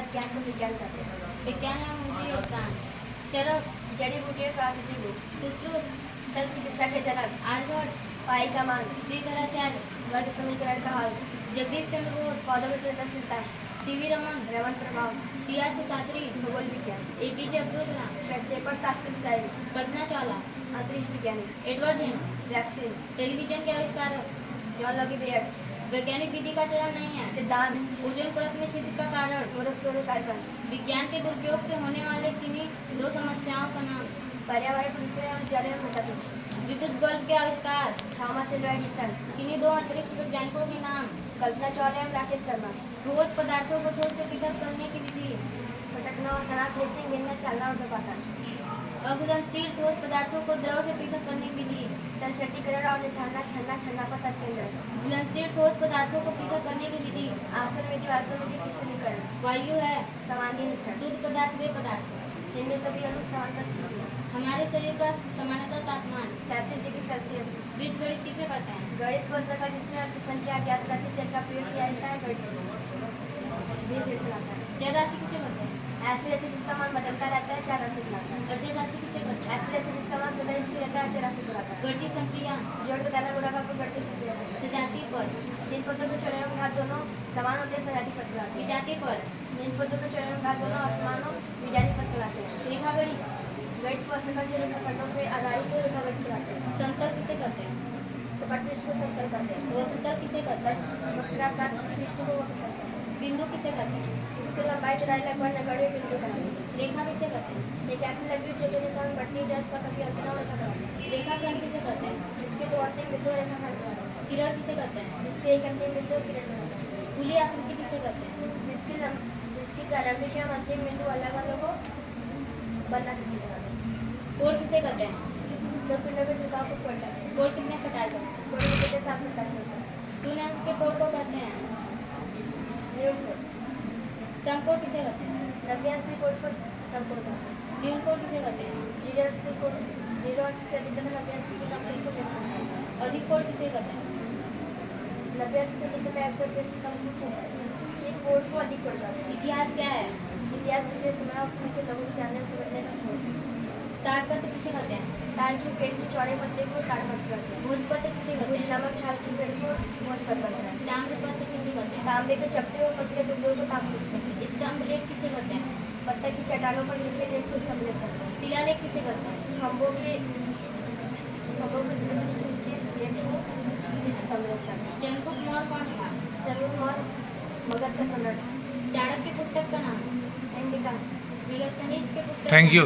विज्ञान को विज्ञान कहते हैं। विज्ञान एवं उनके योगदान। चरक, जड़ी बूटियों का औषधि गुण। सुश्रुत, सल चिकित्सा के जनक। आर्यभट्ट, पाई का मान। श्रीधराचार्य, वर्ग समीकरण का हल। जगदीश चंद्र बोस, पौधों में संरचनाशीलता। सीवी रमन, रमन प्रभाव। सी.आर.सी. शास्त्री, खगोल विज्ञान। एपीजे अब्दुल कलाम, प्रक्षेपण शास्त्र की शायरी। कल्पना चावला, अंतरिक्ष वैज्ञानिक। Edward James, vaccine. टेलीविजन के आविष्कारक। जॉन लॉगी बेयर। वैज्ञानिक विधि का चरण नहीं है। सिद्धांत। ओजोन परत में छिद्र का कारण। क्लोरोफ्लोरोकार्बन। विज्ञान के दुरुपयोग से होने वाले किन्हीं दो समस्याओं का नाम। पर्यावरण प्रदूषण एवं जल एवं मृदा प्रदूषण। विद्युत बल्ब के आविष्कार। Thomas Alva Edison. किन्हीं दो अंतरिक्ष वैज्ञानिकों के नाम। कल्पना चावला एवं राकेश शर्मा। ठोस पदार्थों को ठोस से पृथक करने की विधि। पटकना और सनाथ रेसिंग गिनना चालना और दोपासन। अघुलनशील ठोस पदार्थों को द्रव से पृथक करने की विधि। तलछटीकरण और निर्धारणा छन्ना छन्ना पर तत्केंद्र। घुलनशील ठोस पदार्थों को पृथक करने की विधि। आसन विधि वासन विधि क्रिस्टलीकरण। वायु है समांगी मिश्रण। शुद्ध पदार्थ वे पदार्थ जिनमें सभी अणु समांतर होते हैं। हमारे शरीर का सामान्यतः तापमान 37 डिग्री सेल्सियस। बीजगणित किसे कहते हैं? गणित को सका जिसमें अच्छी संख्या ज्ञात राशि चर का प्रयोग किया जाता है गणित बीज कहलाता है। चर राशि किसे कहते हैं? ऐसी राशि जिसका मान बदलता रहता है चार राशि कहलाता है। अचर राशि किसे कहते हैं? ऐसी राशि जिसका मान सदा स्थिर रहता है अचर राशि कहलाता है। गणितीय संक्रिया। जोड़ घटाना गुणा को गणितीय संक्रिया कहते हैं। सजातीय पद। जिन पदों के चरण एवं घात दोनों समान होते हैं सजातीय पद कहलाते हैं। विजातीय पद। जिन पदों के चरण एवं घात दोनों असमान हो विजातीय पद कहलाते हैं। रेखागणित। गणित को असंख्य रेखाखंडों पर आधारित रेखागणित कहलाते हैं। समतल किसे कहते हैं? सपाट पृष्ठ को समतल कहते हैं। वक्रतल किसे कहते हैं? वक्राकार पृष्ठ को वक्र कहते हैं। बिंदु किसे कहते हैं? जिसकी लंबाई चौड़ाई लगभग नगण्य बिंदु कहलाते हैं। रेखा किसे कहते हैं? एक ऐसी लकीर जो दोनों समय बढ़ती है जिसका कभी अंत न होता है। रेखाखंड किसे कहते हैं? जिसके दो अंतिम बिंदु रेखाखंड कहलाते हैं। किरण किसे कहते हैं? जिसके एक अंतिम बिंदु किरण कहलाते हैं। खुली आकृति किसे कहते हैं? जिसकी प्रारंभिक एवं अंतिम बिंदु अलग अलग हो बना कहलाते हैं। कोण किसे कहते हैं? दो पिंडों के झुकाव को कोण कहते हैं। कोण कितने प्रकार का? कोण के साथ प्रकार होता है। शून्य अंश के कोण को कहते हैं? न्यून कोण। समकोण किसे कहते हैं? नव्यांश के कोण को समकोण कहते हैं। न्यून कोण किसे कहते हैं? जीरो अंश के कोण जीरो अंश से अधिक में नव्यांश के कम कोण को कहते हैं। अधिक कोण किसे कहते हैं? नव्यांश से अधिक में 180 से कम कोण को कहते हैं। ये कोण को अधिक कोण कहते हैं। इतिहास क्या है? इतिहास के समय उस समय के लोगों को जानने और समझने का स्रोत। ताड़पत्र किसे कहते हैं? ताड़ के पेड़ के चौड़े पत्ते को ताड़पत्र कहते हैं। भोजपत्र किसे कहते भुज हैं? नामक छाल के पेड़ को भोजपत्र कहते हैं। ताम्रपत्र किसे कहते हैं? तांबे के चपटे और पतले बिंदुओं को ताम्रपत्र कहते हैं। स्तंभ लेख किसे कहते हैं? पत्थर की चट्टानों पर लिखे लेख को स्तंभ लेख कहते हैं। शिलालेख किसे कहते हैं? खंभों के सिर पर लिखे लेख को स्तंभ लेख कहते हैं। चंद्रगुप्त मौर्य कौन था? चंद्रगुप्त मौर्य मगध का सम्राट। चाणक्य पुस्तक का नाम? इंडिका। मेगास्थनीज के पुस्तक थैंक यू।